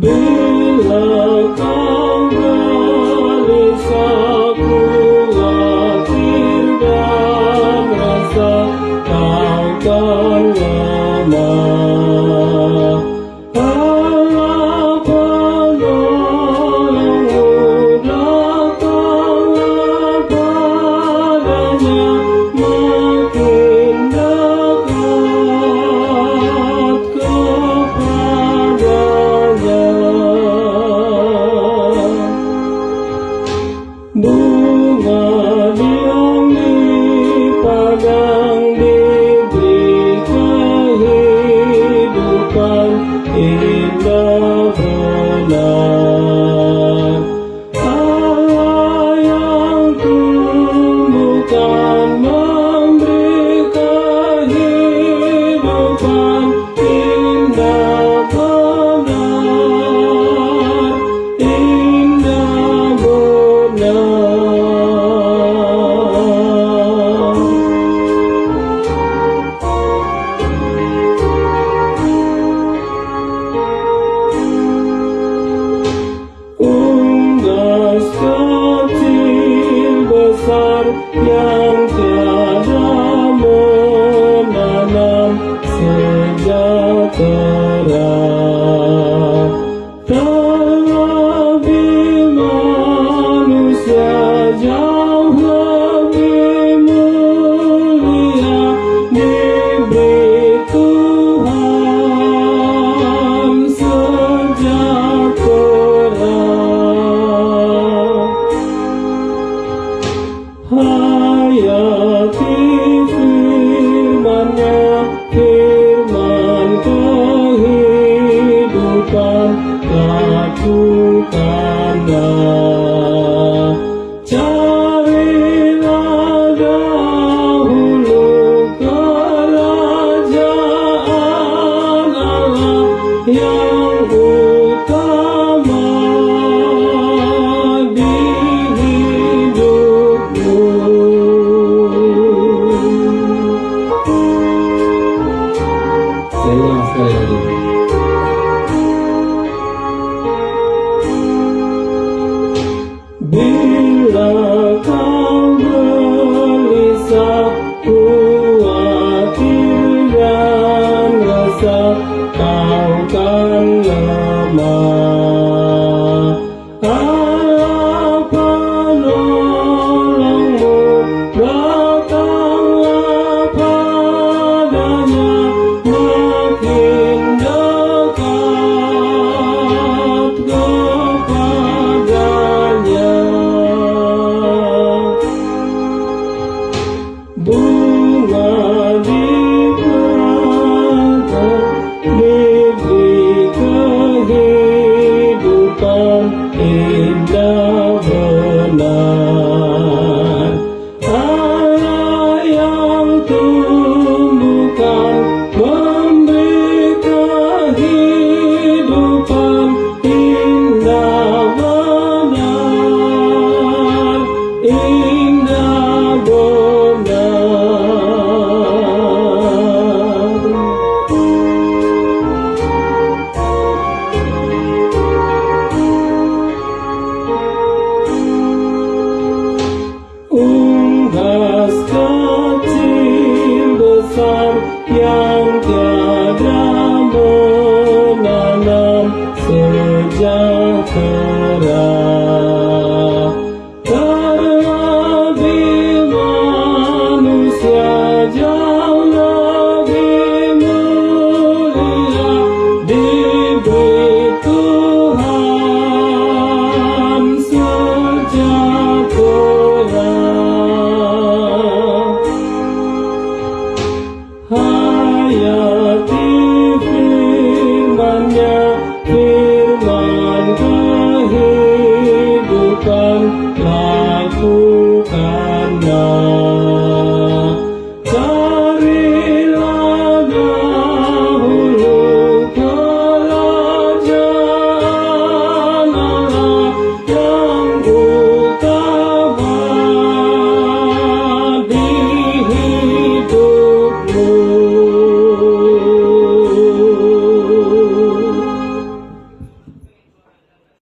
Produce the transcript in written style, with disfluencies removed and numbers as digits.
Bila kau gelisah, khawatir dan rasa kau kan lemah, Allah penolongmu, datanglah padanya, makin dekat kepadanya. Bunga yang dipandang diberi kehidupan indah benar. Allah yang tumbuhkan memberi kehidupan indah benar, indah benar. Unggas kecil besar yang tiada menanam sejahtera, terlebih manusia jauh lebih mulia, diberi Tuhan sejahtera. Hayati firman-Nya, firman kehidupan, lakukanlah. Carilah dahulu kerajaan Allah yang utama di hidupmu. Saya ulang sekali lagi. Bila kau gelisah, khawatir dan resah, kau kan lemah, Allah penolongmu, datanglah padanya, makin dekat kepadanya. Bunga diberi kehidupan indah benar. Allah yang tumbuhkan memberi kehidupan indah benar, indah benar. Unggas kecil besar yang tiada menanam sejahtera,